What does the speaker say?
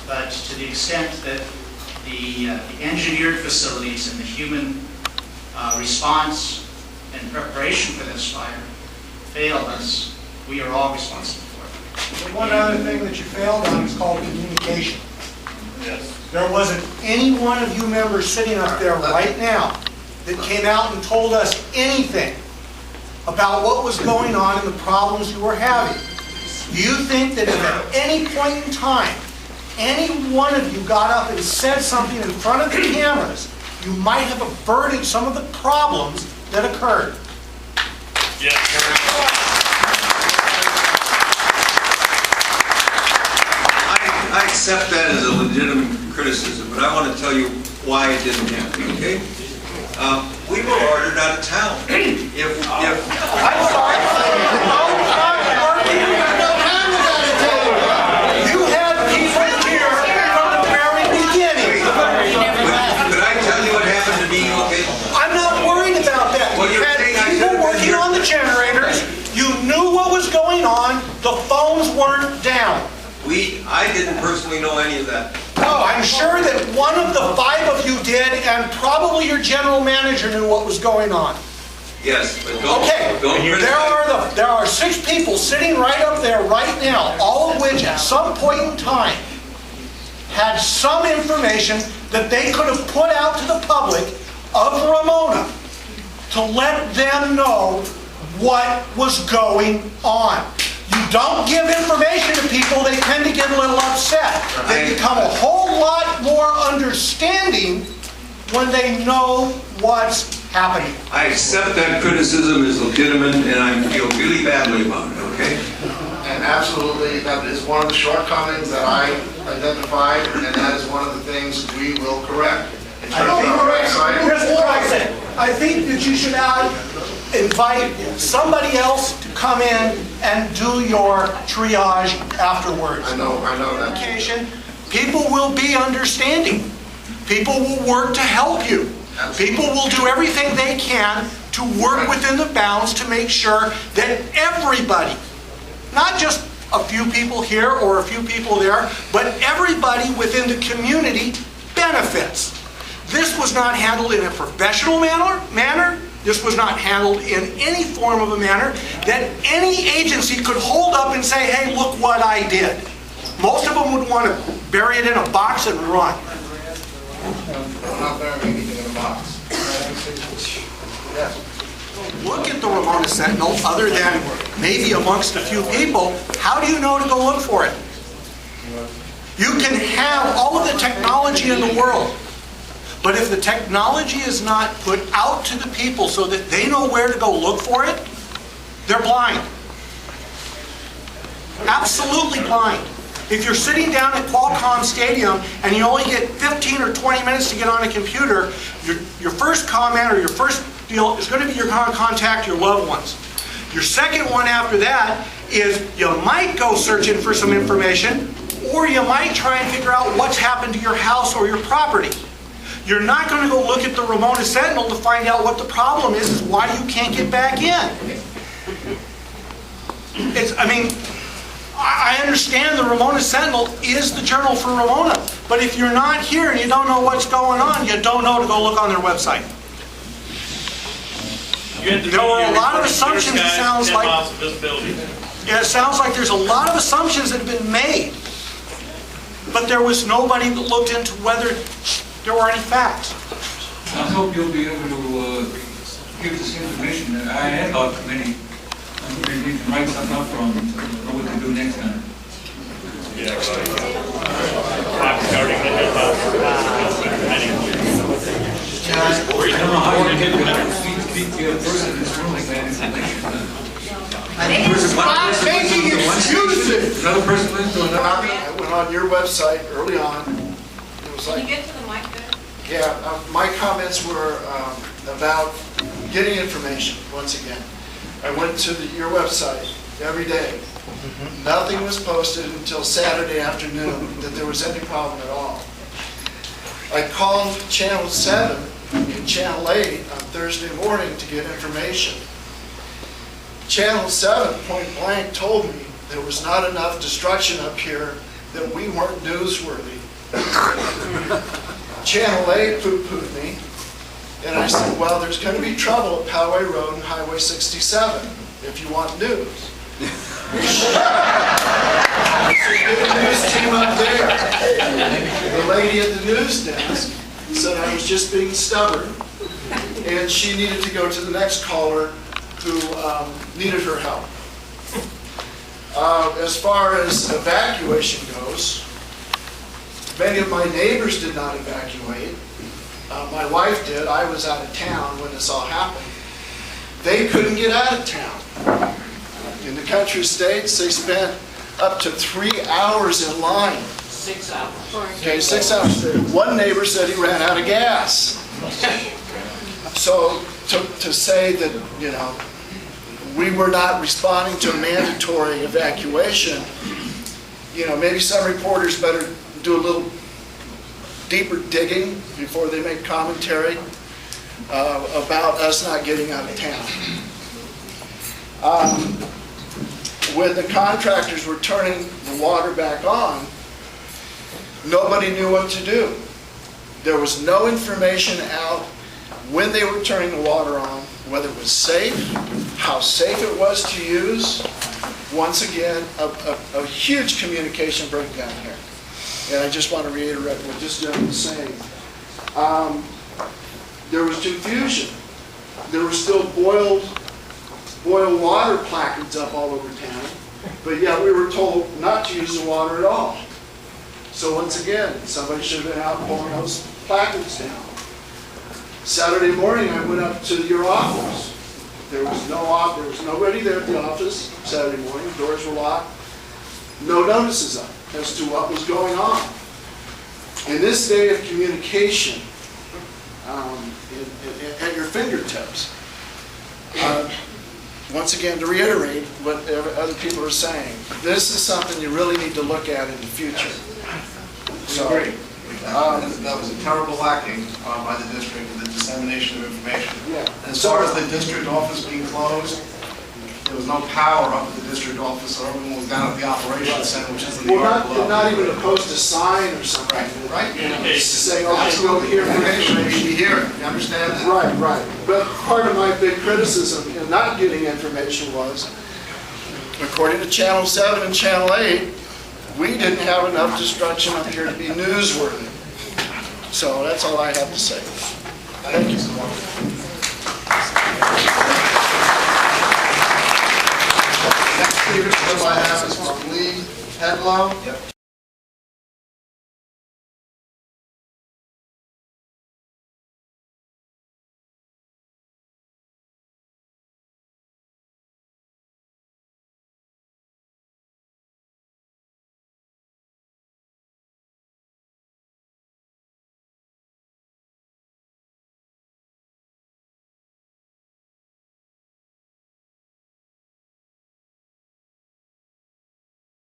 but to the extent that the engineered facilities and the human response and preparation for this fire failed us, we are all responsible for it. The one other thing that you failed on is called communication. Yes. There wasn't any one of you members sitting up there right now that came out and told us anything about what was going on and the problems you were having. Do you think that if at any point in time, any one of you got up and said something in front of the cameras, you might have averted some of the problems that occurred? Yes. I accept that as a legitimate criticism, but I want to tell you why it didn't happen, okay? We were ordered out of town. I'm sorry. You had people here from the very beginning. Could I tell you what happened to me, okay? I'm not worried about that. Well, You you're had saying I people should've been working here. on the generators. You knew what was going on. The phones weren't down. I didn't personally know any of that. No, I'm sure that one of the 5 of you did, and probably your general manager knew what was going on. Yes, but don't Okay, criticize. there are 6 people sitting right up there right now, all of which at some point in time had some information that they could have put out to the public of Ramona to let them know what was going on. You don't give information to people, they tend to get a little upset. They become a whole lot more understanding when they know what's happening. I accept that criticism as legitimate, and I feel really badly about it, okay? And absolutely, that is one of the shortcomings that I identified, and that is one of the things we will correct. In terms of our website, Here's what I say. I think that you should invite somebody else to come in and do your triage afterwards. I know that. Communication, people will be understanding. People will work to help you. People will do everything they can to work within the bounds to make sure that everybody, not just a few people here or a few people there, but everybody within the community benefits. This was not handled in a professional manner. This was not handled in any form of a manner that any agency could hold up and say, hey, look what I did. Most of them would want to bury it in a box and run. I'm not burying anything in a box. Yes. Look at the Ramona Sentinel, other than maybe amongst a few people. How do you know to go look for it? You can have all of the technology in the world, but if the technology is not put out to the people so that they know where to go look for it, they're blind. Absolutely blind. If you're sitting down at Qualcomm Stadium and you only get 15 or 20 minutes to get on a computer, your first comment or your first deal is going to be you're going to contact your loved ones. Your second one after that is you might go searching for some information, or you might try and figure out what's happened to your house or your property. You're not going to go look at the Ramona Sentinel to find out what the problem is why you can't get back in. I understand the Ramona Sentinel is the journal for Ramona, but if you're not here and you don't know what's going on, you don't know to go look on their website. There were a lot of assumptions, it sounds like. Yeah, it sounds like there's a lot of assumptions that have been made, but there was nobody that looked into whether there were any facts. I hope you'll be able to give this information. I had thought many. Maybe you can write something up from know what to do next time. Yeah, I'm starting to help out. I don't know how you get the person in this room like that information. Stop making excuses! Another person went to another. I went on your website early on. It was Can you like, get to the mic there? yeah, my comments were about getting information, once again. I went to your website every day. Nothing was posted until Saturday afternoon that there was any problem at all. I called Channel 7 and Channel 8 on Thursday morning to get information. Channel 7 point blank told me there was not enough destruction up here that we weren't newsworthy. Channel 8 poo-pooed me, and I said, well, there's going to be trouble at Poway Road and Highway 67 if you want news. So get the news team up there. The lady at the news desk said I was just being stubborn, and she needed to go to the next caller who needed her help. As far as evacuation goes, many of my neighbors did not evacuate. My wife did. I was out of town when this all happened. They couldn't get out of town. In the country estates, they spent up to 3 hours in line. 6 hours. Okay, 6 hours. One neighbor said he ran out of gas. So to say that, you know, we were not responding to a mandatory evacuation, you know, maybe some reporters better do a little deeper digging before they make commentary about us not getting out of town. When the contractors were turning the water back on, nobody knew what to do. There was no information out when they were turning the water on, whether it was safe, how safe it was to use. Once again, a huge communication breakdown here. And I just want to reiterate what this gentleman was saying. There was confusion. There were still boiled water placards up all over town, but yet we were told not to use the water at all. So once again, somebody should have been out pulling those placards down. Saturday morning, I went up to your office. There was nobody there at the office Saturday morning. Doors were locked. No notices up as to what was going on. In this day of communication, at your fingertips, once again, to reiterate what other people are saying, this is something you really need to look at in the future. So, That was a terrible acting by the district in the dissemination of information. Yeah. As far as the district office being closed, there was no power up at the district office, so everyone was down at the operations center, which is in the well, yard below. not even to post a sign or something. Right. You know, saying, okay, go here for Information, information. you hear it, you understand that? Right. But part of my big criticism in not getting information was, according to Channel 7 and Channel 8, we didn't have enough destruction up here to be newsworthy. So that's all I have to say. Thank you. Next speaker I have is from Lee Hedlow.